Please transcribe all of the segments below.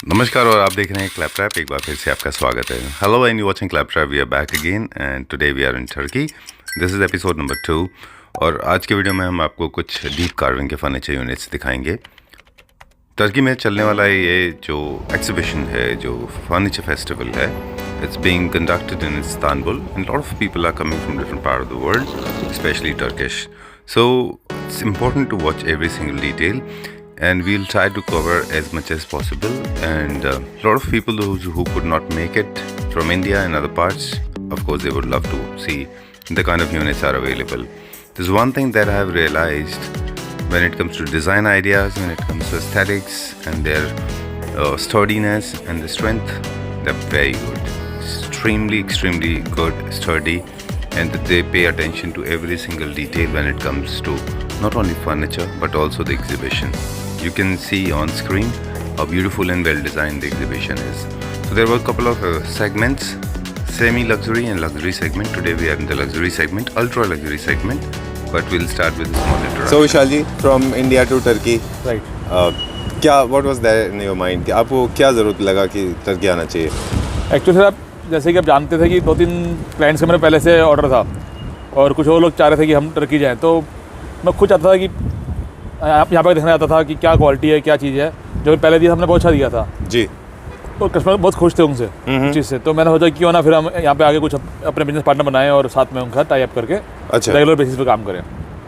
नमस्कार और आप देख रहे हैं क्लैप ट्रैप। एक बार फिर से आपका स्वागत है। Hello and you watching clap trap. We are back again and today we are in Turkey. This is episode number 2 और आज के वीडियो में हम आपको कुछ डीप कार्विंग के फर्नीचर यूनिट्स दिखाएंगे। टर्की में चलने वाला ये जो एग्जीबिशन है, जो फर्नीचर फेस्टिवल है, it's being conducted in Istanbul and lot of people are coming from different part of the world, specially Turkish. So it's important to watch every single detail and we'll try to cover as much as possible. And a lot of people who could not make it from India and other parts, of course they would love to see the kind of units are available. There's one thing that I have realized when it comes to design ideas, when it comes to aesthetics and their sturdiness and the strength, they're very good, extremely good, sturdy, and they pay attention to every single detail when it comes to not only furniture but also the exhibition. You can see on screen how beautiful and well designed the exhibition is. So there were a couple of segments, semi-luxury and luxury segment. Today we are in the luxury segment, ultra luxury segment, but we'll start with a small introduction. So Vishal ji, from India to Turkey, right what was there in your mind? कि आपको क्या ज़रूरत लगा कि Turkey आना चाहिए? Actually sir, आप जैसे कि आप जानते थे कि 2-3 क्लाइंट्स का मेरा पहले से ऑर्डर था और कुछ और लोग चाह रहे थे कि हम टर्की जाएं, तो मैं खुद चाहता था कि आप यहाँ पर देखना चाहता था कि क्या क्वालिटी है, क्या चीज़ है। जो पहले दिया हमने बहुत अच्छा दिया था जी। और कस्टमर बहुत खुश थे उनसे उस चीज़ से। तो मैंने सोचा क्यों ना फिर हम यहाँ पे आगे कुछ अपने बिजनेस पार्टनर बनाएं और साथ में उनका टाई अप करके अच्छा, रेगुलर बेसिस पे काम करें।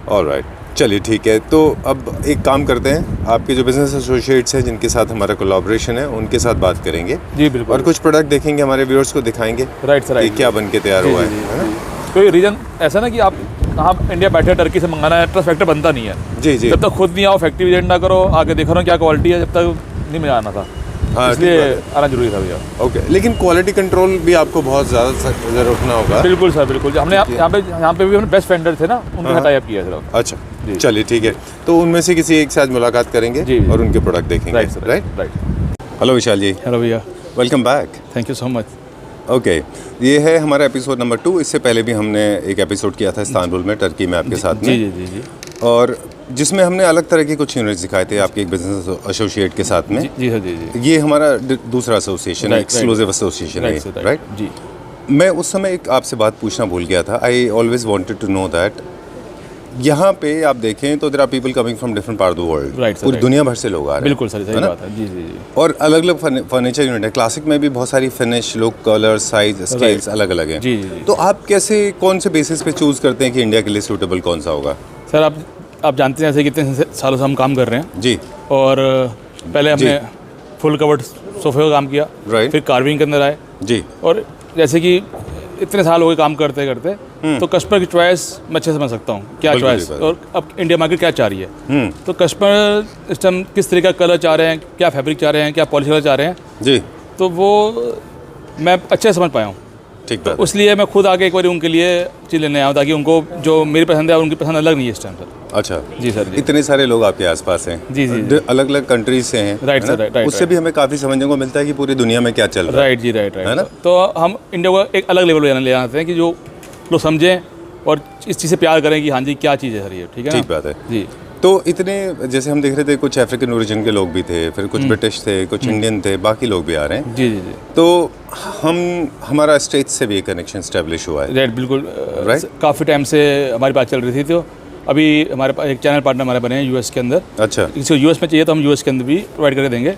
ऑलराइट, चलिए ठीक है। तो अब एक काम करते हैं, आपके जो बिजनेस एसोसिएट्स हैं जिनके साथ हमारा कोलैबोरेशन है उनके साथ बात करेंगे जी बिल्कुल, और कुछ प्रोडक्ट देखेंगे, हमारे व्यूअर्स को दिखाएंगे राइट सर, कि राइट क्या बन के तैयार हुआ है ना? कोई रीज़न ऐसा ना कि आप आप इंडिया बैठे टर्की से मंगाना है, ट्रस्ट फैक्टर बनता नहीं है। जी जी, जब तक खुद नहीं आओ, फैक्ट्री विजिट ना करो, आके देखो ना क्या क्वालिटी है, जब तक नहीं मजा आना था। हाँ, इसलिए ठीक बात आना जरूरी था भैया। ओके। लेकिन क्वालिटी कंट्रोल भी आपको बहुत ज़्यादा रखना होगा। बिल्कुल सर, बिल्कुल। हमने यहाँ पे भी हमने बेस्ट वेंडर थे ना, उनके साथ टाई अप किया सर। अच्छा, चलिए ठीक है। तो उनमें से किसी एक साथ मुलाकात करेंगे जी, जी। और उनके प्रोडक्ट देखेंगे। Right sir, right. हेलो विशाल जी, हेलो भैया, welcome back. Thank you so much. Okay, ये है हमारा एपिसोड नंबर 2। इससे पहले भी हमने एक एपिसोड किया था इस्तांबुल में, टर्की में आपके साथ में। जी जी जी, और जिसमें हमने अलग तरह के कुछ यूनिट्स दिखाए थे आपके एक बिजनेस एसोसिएट के साथ में। जी सर, जी जी। ये हमारा दूसरा एसोसिएशन है, Right, एक्सक्लूसिव एसोसिएशन है, राइट? जी। मैं उस समय एक आपसे बात पूछना भूल गया था। I always wanted to know that यहाँ पे आप देखें तो there are people coming from different part of the world, Right, sir, पूरी right. दुनिया भर से लोग आ रहे हैं। बिल्कुल सर, सही बात है। जी जी जी। और अलग अलग फर्नीचर यूनिट है। क्लासिक में भी बहुत सारी finish, look, colour, size, scales अलग अलग हैं। जी जी जी। तो आप कैसे, कौन से बेसिस पे चूज करते हैं कि इंडिया के लिए सूटेबल कौन सा होगा? सर, आप जानते हैं ऐसे कितने सालों से हम काम कर रहे हैं जी। और पहले हमने फुल कवर्ड सोफे का काम किया, राइट, फिर कार्विंग के अंदर आए जी। और जैसे कि इतने साल हो गए काम करते करते, तो कस्टमर की चॉइस मैं अच्छे से समझ सकता हूँ, क्या चॉइस और अब इंडिया मार्केट क्या चाह रही है। तो कस्टमर इस टाइम किस तरह का कलर चाह रहे हैं, क्या फैब्रिक चाह रहे हैं, क्या पॉलिश कलर चाह रहे हैं, जी, तो वो मैं अच्छे से समझ पाया हूँ। ठीक तो बात। इसलिए मैं खुद आके एक बार उनके लिए चीज़ लेने आया हूँ, ताकि उनको जो मेरी पसंद है उनकी पसंद अलग नहीं है इस टाइम सर। अच्छा जी सर, जी इतने सारे लोग आपके आसपास हैं, जी जी, अलग अलग कंट्रीज से हैं, राइट है ना? सर, राइट, उससे भी हमें काफ़ी समझने को मिलता है कि पूरी दुनिया में क्या चल रहा है। राइट जी, राइट है ना? तो हम इंडिया को एक अलग लेवल पर ले आते हैं कि जो लोग समझें और इस चीज़ से प्यार करें कि हाँ जी क्या चीज़ है सर ये, ठीक है ना? ठीक बात है जी। तो इतने, जैसे हम देख रहे थे, कुछ अफ्रीकन ओरिजिन के लोग भी थे, फिर कुछ ब्रिटिश थे, कुछ इंडियन थे, बाकी लोग भी आ रहे हैं। जी जी जी, तो हमारा स्टेट से भी एक कनेक्शन स्टैब्लिश हुआ है, राइट, बिल्कुल। Right? काफ़ी टाइम से हमारी बात चल रही थी, तो अभी हमारे पास एक चैनल पार्टनर हमारे बने हैं यूएस के अंदर। अच्छा, किसी को यूएस में चाहिए तो हम यूएस के अंदर भी प्रोवाइड करके देंगे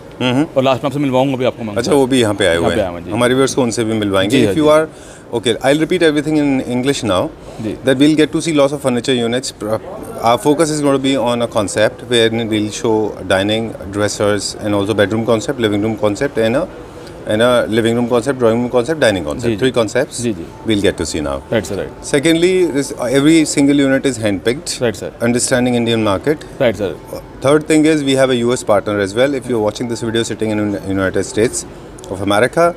और लास्ट में आपसे मिलवाऊंगा भी आपको। अच्छा, वो भी यहाँ पे आए हुए यहाँ पे आए हैं, हैं। जी। हमारे व्यूअर्स को उनसे भी मिलवाएंगे। जी, इफ़ जी। You are okay, I will repeat everything in English now, जी। that we'll get to see lots of furniture units. Our focus is going to be on a concept where we'll show dining, dressers, and also bedroom concept, living room concept, and a living room concept, drawing room concept, dining concept. जी, 3 concepts जी, जी। we'll get to see now. Right sir, right, Secondly, every single unit is handpicked, right sir, understanding Indian market. Right sir, Third thing is we have a US partner as well. If you're watching this video sitting in United States of America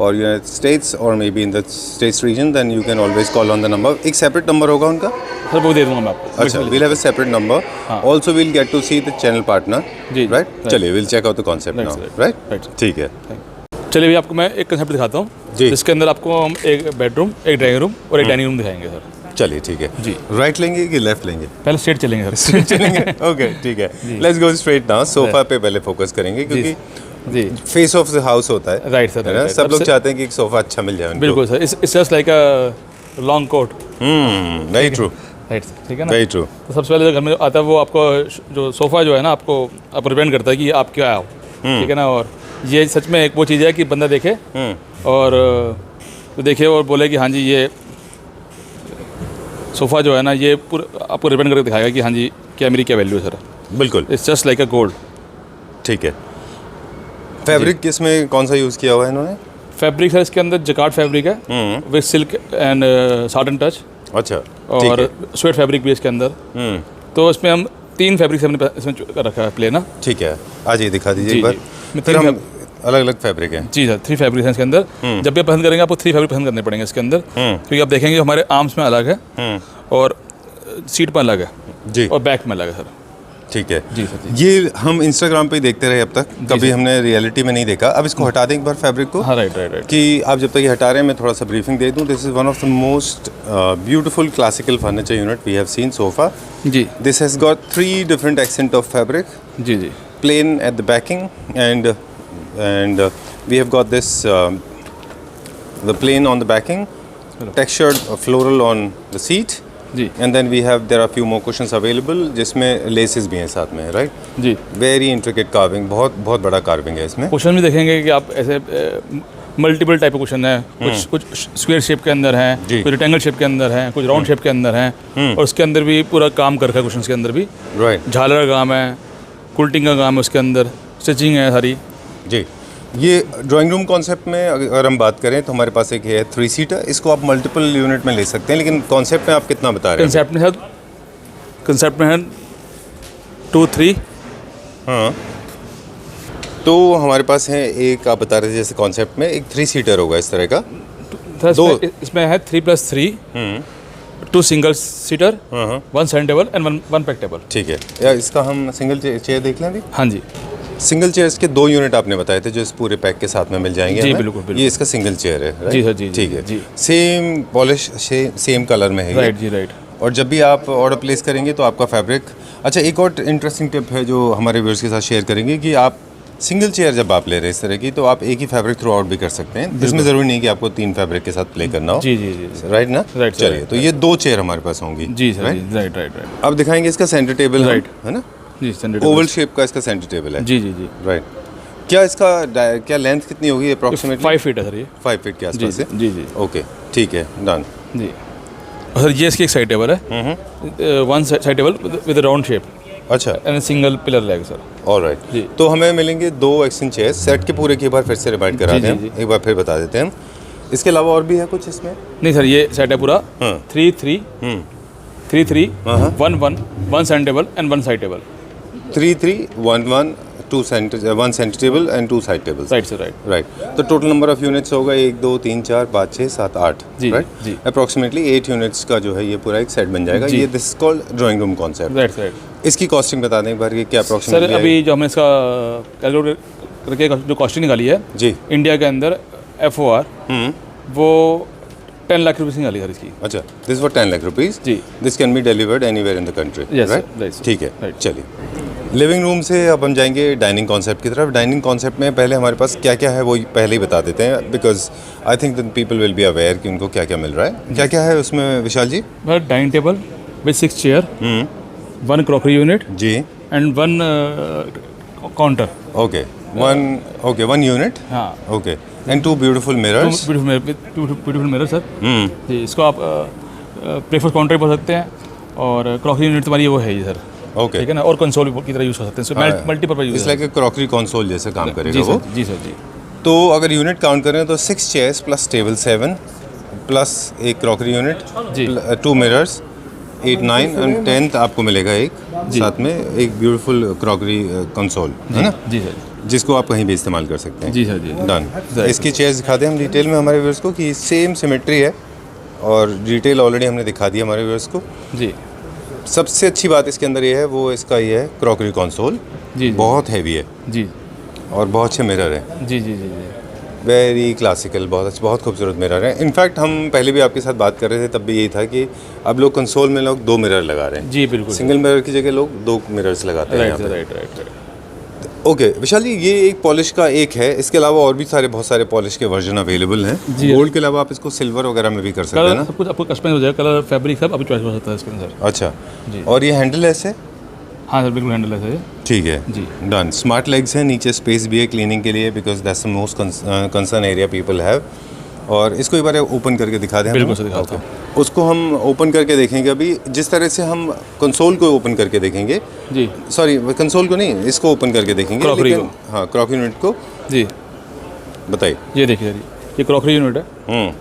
or United States or maybe in the States region, then you can always call on the number. एक separate number होगा उनका? Sir वो दे दूंगा मैं आपको। अच्छा, we'll have a separate number. हाँ। Also we'll get to see the channel partner. Ji, Right? right. चलिए, we'll check out the concept Right, now. sir. Right? Right. ठीक है। चलिए भैया, आपको मैं एक कंसेप्ट दिखाता हूँ जी। जिसके अंदर आपको हम एक बेडरूम, एक ड्राइंग रूम और एक डाइनिंग रूम दिखाएंगे सर। चलिए ठीक है जी। राइट लेंगे कि लेफ्ट लेंगे? पहले स्ट्रेट चलेंगे सर। चलेंगे ओके ठीक है। Let's go straight now. Sofa पे पहले फोकस करेंगे क्योंकि जी फेस ऑफ द हाउस होता है, राइट सर, है ना? राइट, सब लोग सबसे- चाहते हैं कि एक सोफा अच्छा मिल जाए उनको। बिल्कुल sir, it's just like a long coat, very true, right, ठीक है ना। Very true. तो सबसे पहले जो घर में आता है वो आपको जो सोफ़ा जो है ना आपको आप रिप्रेजेंट करता है कि आप क्या हो, ठीक है ना। और ये सच में एक वो चीज़ है कि बंदा देखे और तो देखे और बोले कि हाँ जी ये सोफ़ा जो है ना ये पूरा आपको रिप्रेजेंट करके दिखाएगा कि हाँ जी क्या मेरी क्या वैल्यू है सर। बिल्कुल it's just like a gold. ठीक है। फैब्रिक किसमें कौन सा यूज़ किया हुआ है इन्होंने? फैब्रिक सर इसके अंदर जकार्ड फैब्रिक है with silk and satin touch, अच्छा, ठीक और है। स्वेट फैब्रिक भी है इसके अंदर। तो इसमें हम 3 फैब्रिक हमने इसमें रखा है प्ले ना। ठीक है, आज ये दिखा दीजिए जी, एक बार। जी। फिर हम अलग अलग फैब्रिक हैं। जी सर, 3 फैब्रिक हैं इसके अंदर। जब भी आप पसंद करेंगे आपको 3 फैब्रिक पसंद करने पड़ेंगे इसके अंदर, क्योंकि आप देखेंगे हमारे आर्म्स में अलग है और सीट पर अलग है जी, और बैक में अलग है सर। ठीक है। जी सर, जी। ये हम इंस्टाग्राम पे ही देखते रहे अब तक, कभी हमने रियलिटी में नहीं देखा। अब इसको हटा दें एक बार फैब्रिक को, हाँ राइट राइट राइट। कि आप जब तक ये हटा रहे हैं मैं थोड़ा सा ब्रीफिंग दे दूं। This is one of the most beautiful classical furniture unit we have seen sofa. जी this has got 3 different accent of fabric, जी जी plain at the backing, and we have got this the plain on the backing, textured floral on the seat, जी and then there are few more cushions available जिसमें laces भी हैं साथ में, right? जी। Very intricate carving, बहुत बहुत बड़ा carving है इसमें। क्वेश्चन भी देखेंगे कि आप ऐसे मल्टीपल टाइप के क्वेश्चन है, कुछ स्क्वायर शेप के अंदर हैं, जी। कुछ रेक्टेंगल शेप के अंदर हैं, कुछ राउंड शेप के अंदर हैं, और उसके अंदर भी पूरा काम कर रखा है क्वेश्चन के अंदर भी। Right, झालर का काम है, कुल्टिंग का काम है, उसके अंदर स्टिचिंग है सारी। जी। ये ड्राइंग रूम कॉन्सेप्ट में अगर हम बात करें तो हमारे पास एक है 3 सीटर, इसको आप मल्टीपल यूनिट में ले सकते हैं, लेकिन कॉन्सेप्ट में आप कितना बता रहे हैं? कंसेप्ट में है 2-3। हाँ, तो हमारे पास है एक, आप बता रहे थे जैसे कॉन्सेप्ट में एक 3 सीटर होगा इस तरह का। दो। इसमें है 3+3, 2 single seater, 1 centre table and 1 pack table. ठीक है। या इसका हम सिंगल चेयर देख लें अभी। हाँ जी सिंगल चेयर्स के 2 यूनिट आपने बताए थे जो इस पूरे पैक के साथ में मिल जाएंगे जी, हमें। बिल्कुल, बिल्कुल। ये इसका सिंगल चेयर है, right? जी सर, जी, ठीक जी, है जी। सेम पॉलिश सेम कलर में है ये। राइट जी राइट। और जब भी आप ऑर्डर प्लेस करेंगे तो आपका फैब्रिक, अच्छा एक और इंटरेस्टिंग टिप है जो हमारे व्यूअर्स के साथ शेयर करेंगे कि आप सिंगल चेयर जब आप ले रहे हैं इस तरह की तो आप एक ही फैब्रिक थ्रू आउट भी कर सकते हैं। इसमें ज़रूरी नहीं कि आपको 3 फैब्रिक के साथ प्ले करना हो। जी जी जी राइट ना? राइट, चलिए, राइट, तो ये 2 चेयर हमारे पास होंगी। जी सर, right? जी राइट राइट राइट। अब दिखाएंगे इसका सेंटर टेबल, Right. है ना? जी सेंटर ओवल शेप का इसका सेंटर टेबल है। जी जी जी। राइट। क्या इसका क्या लेंथ कितनी होगी अप्रॉक्सीमेटली? 5 फीट है सर ये। 5 फीट के जी आसपास है। जी जी ओके, ठीक है, डन। जी। और सर ये इसकी एक साइड टेबल है, 1 side table with round shape अच्छा, and single pillar leg sir. Alright. जी। तो हमें मिलेंगे 2 एक्सचेंज चेयर्स सेट के पूरे की, एक बार फिर से रिमाइंड करा जी, दें जी, हम, एक बार फिर बता देते हैं हम। इसके अलावा और भी है कुछ इसमें? नहीं सर ये सेट है पूरा हाँ। 3-3, 3-3, हाँ। 1-1, 1 centre table and 1 side table. 3-3-1-1, 1 centre table and 2 side tables. Right sir right. Right. तो टोटल नंबर ऑफ यूनिट्स होगा 1 2 3 4 5 6 7 8। जी, राइट जी। अप्रॉक्सीमेटली 8 यूनिट्स का जो है ये पूरा एक सेट बन जाएगा। जी। ये this called drawing room concept. Right right. इसकी कॉस्टिंग बता दें एक बार, ये क्या सर अप्रॉक्सीमेटली अभी जो हमने इसका कैलकुलेट करके जो कॉस्टिंग निकाली है जी। इंडिया के अंदर FOR वो 10 लाख रुपये से निकाली सर इसकी। अच्छा, दिस फॉर 10 लाख रुपीज़। जी। This can be delivered anywhere in the country. Yes, sir. Right, Right, sir. ठीक है। Right. चलिए, लिविंग रूम से अब हम जाएंगे डाइनिंग कॉन्सेप्ट की तरफ। डाइनिंग कॉन्सेप्ट में पहले हमारे पास क्या क्या है वो पहले ही बता देते हैं, because I think that people will be aware कि उनको क्या क्या मिल रहा है। क्या क्या है उसमें Vishal ji? Dining table with 6 chair, 1 crockery unit जी। And 1 counter. Okay, 1 unit. हाँ। Okay, and 2 beautiful mirrors. Beautiful mirror sir. जी इसको आप प्रेफर काउंटर बोल सकते हैं, और क्रॉकरी यूनिट तुम्हारी वो है ही सर। ओके, ठीक है ना, और कंसोल की तरह यूज़ कर सकते हैं, इसको multipurpose use. It's like a crockery console जैसे काम करेगा जी वो। सर, जी सर जी। तो अगर यूनिट काउंट करें तो 6 चेयर्स प्लस टेबल 7 प्लस एक क्रॉकरी यूनिट, जी। 2 मिरर्स, 8 9 एंड 10th आपको मिलेगा एक साथ में एक ब्यूटीफुल क्रॉकरी कंसोल, है ना? जी सर, जिसको आप कहीं भी इस्तेमाल कर सकते हैं। जी सर जी। डन। इसकी चेयर्स दिखाते हैं हम डिटेल में हमारे व्यूअर्स को कि सेम सिमेट्री है, और डिटेल ऑलरेडी हमने दिखा दी हमारे व्यूअर्स को। जी सबसे अच्छी बात इसके अंदर ये है, वो इसका ये है क्रॉकरी कंसोल। जी। बहुत हैवी है जी और बहुत अच्छे मिरर है। जी जी जी जी। वेरी क्लासिकल, बहुत अच्छे, बहुत खूबसूरत मिरर है। इनफैक्ट हम पहले भी आपके साथ बात कर रहे थे, तब भी यही था कि अब लोग कंसोल में लोग 2 मिरर लगा रहे हैं। जी बिल्कुल। सिंगल मिरर की जगह लोग 2 मिरर्स लगाते हैं राइट यहाँ सर, पे। Right right right. ओके विशाल जी, ये एक पॉलिश का एक है, इसके अलावा और भी बहुत सारे पॉलिश के वर्जन अवेलेबल हैं। जी। गोल्ड के अलावा आप इसको सिल्वर वगैरह में भी कर सकते हैं कलर ना? सब कुछ आपको कस्टमाइज हो जाएगा, कलर फैब्रिक सब अभी चॉइस हो सकता है इसके अंदर। अच्छा जी। और ये हैंडल ऐसे? हाँ सर, बिल्कुल हैंडल है। ठीक है जी। डन। स्मार्ट लेग्स हैं, नीचे स्पेस भी है क्लीनिंग के लिए, because that's the most concern area people have. और इसको एक बार ओपन करके दिखा दें। बिल्कुल सर, दिखाता हूँ। उसको हम ओपन करके देखेंगे अभी, जिस तरह से हम कंसोल को ओपन करके देखेंगे। जी सॉरी, कंसोल को नहीं, इसको ओपन करके देखेंगे। क्रॉकरी लेकिन हाँ, क्रॉकरी यूनिट को जी, बताइए। ये देखिए सर, ये क्रॉकरी यूनिट है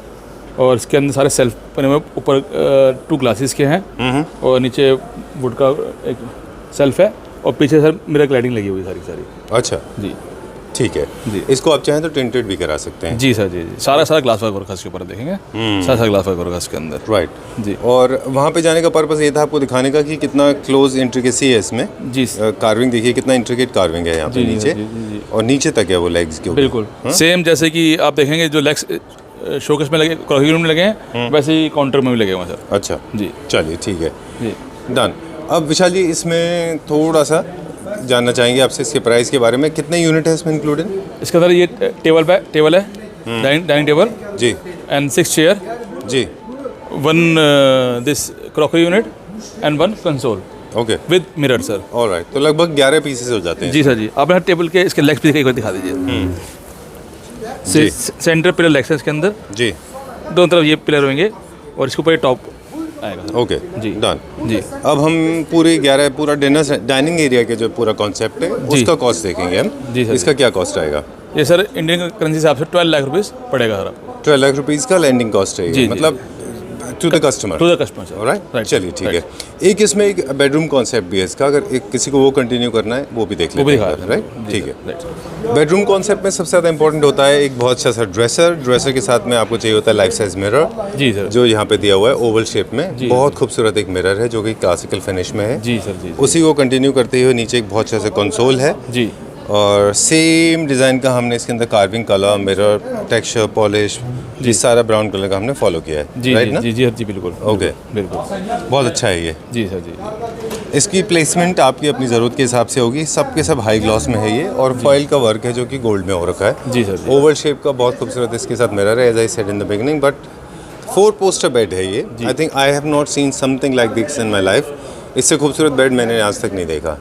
और इसके अंदर सारे सेल्फ बने हुए, ऊपर 2 ग्लासेस के हैं और नीचे वुड का एक सेल्फ है और पीछे सर मिरर लाइटिंग लगी हुई है सारी। अच्छा जी ठीक है जी। इसको आप चाहें तो टिंटेड भी करा सकते हैं। जी सर, जी जी, सारा ग्लास वर्क होगा इसके ऊपर, देखेंगे सारा ग्लास वर्क होगा इसके अंदर। राइट जी। और वहाँ पे जाने का पर्पस ये था आपको दिखाने का कि कितना क्लोज इंट्रिकेसी है इसमें। जी कार्विंग देखिए, कितना इंट्रिकेट कार्विंग है यहाँ पे जी, नीचे। जी, जी, जी। और नीचे तक है वो लेग्स के ऊपर। बिल्कुल सेम जैसे कि आप देखेंगे जो लेग्स शोकेस में लगे, क्रॉकरी यूनिट में लगे हैं, वैसे ही काउंटर में भी लगे हुए हैं सर। अच्छा जी चलिए ठीक है जी। डन। अब विशाल जी, इसमें थोड़ा सा जानना चाहेंगे आपसे इसके प्राइस के बारे में। कितने यूनिट है इसमें इंक्लूडेड? इसके अंदर ये टेबल है, डाइनिंग टेबल जी एंड 6 चेयर, जी 1 this crockery unit and 1 console okay with mirror sir. All right, तो लगभग 11 पीसेस हो जाते हैं। जी सर जी। आप यहाँ टेबल के इसके लेग्स भी एक बार दिखा दीजिए। जी। सेंटर पिलर लेग्स है इसके अंदर, जी दोनों तरफ ये पिलर होंगे और इसके ऊपर ये टॉप आएगा सर। ओके जी। डन। जी अब हम पूरा डिनर डाइनिंग एरिया के जो पूरा कॉन्सेप्ट है उसका कॉस्ट देखेंगे हम। जी सर, इसका क्या कॉस्ट आएगा? ये सर इंडियन करेंसी के हिसाब से 12 लाख रुपीज़ पड़ेगा सर आपको। 12 लाख रुपीज़ का लैंडिंग कॉस्ट है ये, जी, जी। मतलब to the customer. To the customer sir. Right, चलिए ठीक है। एक इसमें एक बेडरूम कॉन्सेप्ट भी है इसका, अगर एक किसी को वो कंटिन्यू करना है वो भी देख वो भी लेते दिखा हैं। राइट जी, ठीक है। राइट। बेडरूम कॉन्सेप्ट में सबसे ज़्यादा इंपॉर्टेंट होता है एक बहुत अच्छा सा ड्रेसर के साथ में आपको चाहिए होता है लाइफ साइज मिरर, जी सर। जो यहाँ पे दिया हुआ है ओवल शेप में। जी। बहुत खूबसूरत एक मिरर है जो कि क्लासिकल फिनिश में है। जी सर। जी उसी को कंटिन्यू करते हुए नीचे एक बहुत अच्छा सा कंसोल है जी और सेम डिज़ाइन का हमने इसके अंदर carving, colour, mirror, texture, polish, ये सारा ब्राउन कलर का हमने फॉलो किया है। जी राइट ना? जी जी जी बिल्कुल। ओके, बिल्कुल बहुत अच्छा है ये। जी सर। जी इसकी प्लेसमेंट आपकी अपनी ज़रूरत के हिसाब से होगी। सब के सब हाई ग्लॉस में है ये और फॉइल का वर्क है जो कि गोल्ड में हो रखा है। जी सर। जी ओवल शेप का बहुत खूबसूरत इसके साथ मिरर है, as I said in the beginning. But 4 poster bed है ये। I think I have not seen something like this in my life. इससे खूबसूरत बेड मैंने आज तक नहीं देखा।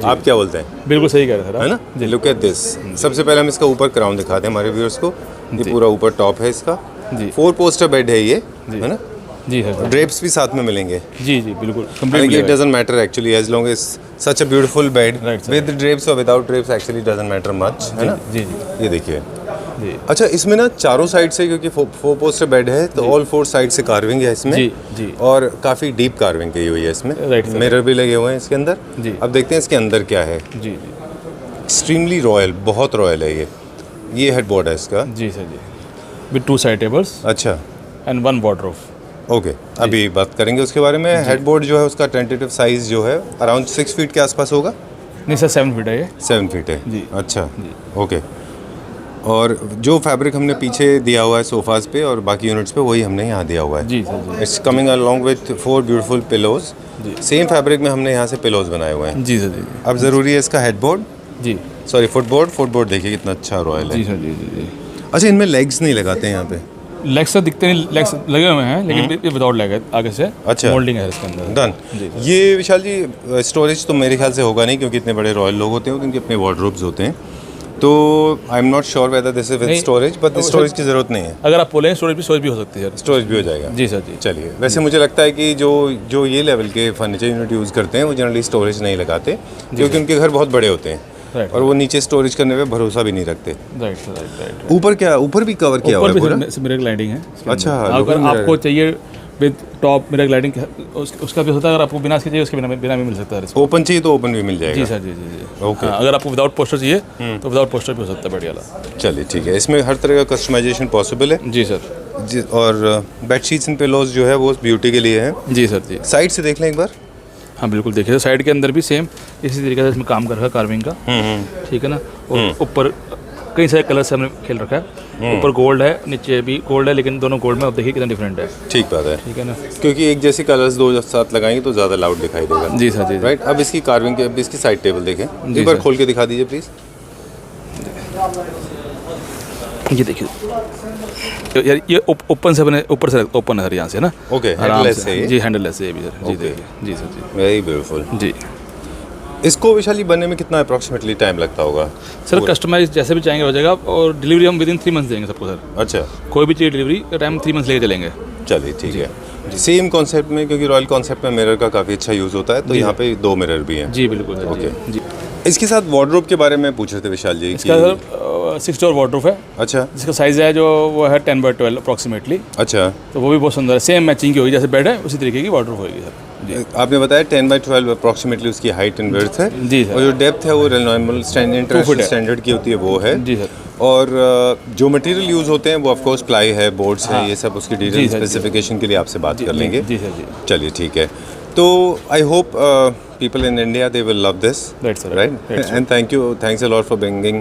आप क्या बोलते हैं? बिल्कुल सही कह रहे हैं सर आप। है ना? जी लुक एट दिस। सबसे पहले हम इसका ऊपर क्राउन दिखाते हैं हमारे व्यूअर्स को। ये पूरा ऊपर टॉप है इसका। जी 4 पोस्टर बेड है ये, है ना? जी सर। ड्रेप्स भी साथ में मिलेंगे। जी जी बिल्कुल I think complete it doesn't matter actually as long as such a beautiful bed Right, sir. with drapes or without drapes actually doesn't matter much, है ना? जी जी ये देखिए। जी अच्छा, इसमें ना चारों साइड से, क्योंकि 4 पोस्टर बेड है तो ऑल 4 साइड से कार्विंग है इसमें। जी, जी। और काफ़ी डीप कार्विंग की हुई है इसमें। Right, sir. मिरर भी लगे हुए हैं इसके अंदर। जी। अब देखते हैं इसके अंदर क्या है। जी जी एक्सट्रीमली रॉयल, बहुत रॉयल है ये। ये हेडबोर्ड है इसका। जी सर। जी विद 2 साइड टेबल्स अच्छा एंड 1 वार्डरोब। ओके, अभी बात करेंगे उसके बारे में। हेडबोर्ड जो है उसका टेंटेटिव साइज़ जो है अराउंड 6 फीट के आसपास होगा। नहीं सर, 7 फीट है ये। 7 फीट है जी। अच्छा ओके। और जो फैब्रिक हमने पीछे दिया हुआ है सोफाज पे और बाकी यूनिट्स पे, वही हमने यहाँ दिया हुआ है। जी सर। जी it's coming along with 4 beautiful pillows. Same fabric में हमने यहाँ से पिलोज बनाए हुए हैं। जी सर। जी अब ज़रूरी है इसका हेडबोर्ड, जी सॉरी फुटबोर्ड देखिए कितना अच्छा रॉयल जी है। सर। जी जी जी अच्छा, इनमें लेग्स नहीं लगाते हैं यहाँ पे? लेग्स तो दिखते नहीं, लेग्स लगे हुए हैं लेकिन ये विदाउट लेग है आगे से। अच्छा। मोल्डिंग है इसके अंदर। डन। जी। ये विशाल जी स्टोरेज तो मेरे ख्याल से होगा नहीं, क्योंकि इतने बड़े रॉयल लोग होते हैं उनके अपने वार्डरोब्स होते हैं। तो I am not sure whether this is with नहीं, स्टोरेज, बट स्टोरेज की ज़रूरत नहीं है। अगर आप बोलें स्टोरेज भी हो सकती है सर। स्टोरेज भी हो जाएगा। जी सर। जी चलिए, वैसे मुझे लगता है कि जो ये लेवल के फर्नीचर यूनिट यूज़ करते हैं वो जनरली स्टोरेज नहीं लगाते, क्योंकि उनके घर बहुत बड़े होते हैं राइट और वो नीचे स्टोरेज करने पे भरोसा भी नहीं रखते। Right sir. राइट ऊपर भी कवर किया हुआ ऊपर है भी पूरा? सर मिरर लाइटिंग है इसके अच्छा, अंदर। local अगर mirror आपको है। चाहिए विद टॉप मिरर लाइटिंग उसका भी होता है। अगर आपको बिना इसके चाहिए उसके बिना भी मिल सकता है इसमें। ओपन चाहिए तो ओपन भी मिल जी जाएगा। सर। जी जी जी Okay. हाँ, अगर आपको विदाउट पोस्टर चाहिए तो विदाउट पोस्टर भी हो सकता है बढ़िया वाला। चलिए ठीक है, इसमें हर तरह का कस्टमाइजेशन पॉसिबल है। जी सर। और बेडशीट्स एंड पिलोज जो है वो ब्यूटी के लिए है। जी सर। जी साइड से देख लें एक बार। हाँ बिल्कुल, देखिए साइड के अंदर भी सेम इसी तरीके से इसमें काम कर रखा है कार्विंग का। ठीक है ना? और ऊपर कई सारे कलर से हमने खेल रखा है। ऊपर गोल्ड है, नीचे भी गोल्ड है, लेकिन दोनों गोल्ड में आप देखिए कितना डिफरेंट है। ठीक बात है, ठीक है ना? क्योंकि एक जैसे कलर्स दो साथ लगाएंगे तो ज़्यादा लाउड दिखाई देगा। जी सर। जी राइट। अब इसकी कार्विंग के, अब इसकी साइड टेबल देखें जी एक बार सर। खोल के दिखा दीजिए प्लीज़। ये देखिए यार, ये ओपन से बने, ऊपर से ओपन है सर, यहाँ से ना। ओके, आराम हैंडलेस से। है ये? जी हैंडलेस है ये भी सर। जी Okay. देखिए, जी सर जी वेरी ब्यूटीफुल। जी। इसको विशाली बनने में कितना अप्रॉक्सीमेटली टाइम लगता होगा? सर कस्टमाइज जैसे भी चाहेंगे हो जाएगा, और डिलीवरी हम विदिन 3 मंथ्स देंगे सबको सर। अच्छा, कोई भी चीज़ डिलीवरी टाइम 3 मंथ्स लेके चलेंगे। चलिए ठीक है। सेम कॉन्सेप्ट में, क्योंकि रॉयल कॉन्सेप्ट में मिरर का काफ़ी अच्छा यूज़ होता है, तो यहाँ पे 2 मिरर भी हैं। जी बिल्कुल सर। ओके। जी इसके साथ वार्डरोब के बारे में पूछ रहे थे विशाल जी इसका सर 6 डोर वार्डरोब है, अच्छा जिसका साइज़ है जो वो है 10x12 अप्रॉक्सीमेटली। अच्छा, तो वो भी बहुत सुंदर है, सेम मैचिंग की होगी, जैसे बेड है उसी तरीके की वार्डरोब होगी सर। जी आपने बताया 10x12 अप्रॉक्सीमेटली उसकी हाइट एंड विड्थ है। जी सर। और जो डेप्थ है वो नॉर्मल इंटरनेशनल feet है। स्टैंडर्ड की होती है, वो है। जी सर। और जो मटेरियल यूज़ होते हैं वो ऑफ कोर्स प्लाई है, बोर्ड्स हैं, ये सब उसकी जी डिटेल सर, जी। स्पेसिफिकेशन के लिए आपसे बात कर लेंगे। जी सर जी। चलिए ठीक है। तो I hope people in India, they will love this, Right, sir. right? Right, sir. And thanks a lot for bringing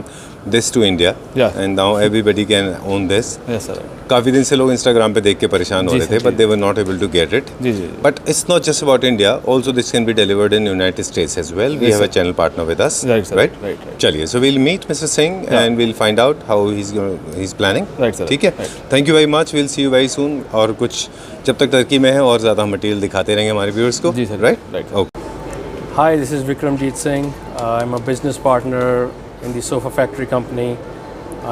this to India. Yeah. And now everybody can own this. Yes sir. काफ़ी दिन से लोग Instagram पे देख के परेशान हो जी रहे सर, थे, बट जी। They were not able to get it. जी जी। But it's not just about India. Also, this can be delivered in United States as well. We Yes, have a sir. channel partner with us, Right, sir. right? Right, right. चलिए, so we'll meet Mr. Singh and we'll find out how he's planning. Right, sir. ठीक है। Right. Thank you very much. We'll see you very soon. और कुछ जब तक Turkey में है और ज़्यादा मटेरियल दिखाते रहेंगे हमारे व्यूअर्स को। जी sir. Right? Right, sir. Okay. Hi, this is Vikramjeet Singh. I'm a business partner in the Sofa Factory company.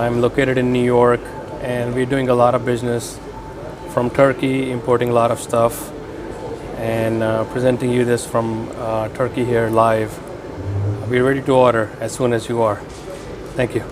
I'm located in New York, and we're doing a lot of business from Turkey, importing a lot of stuff, and presenting you this from Turkey here live. We're ready to order as soon as you are. Thank you.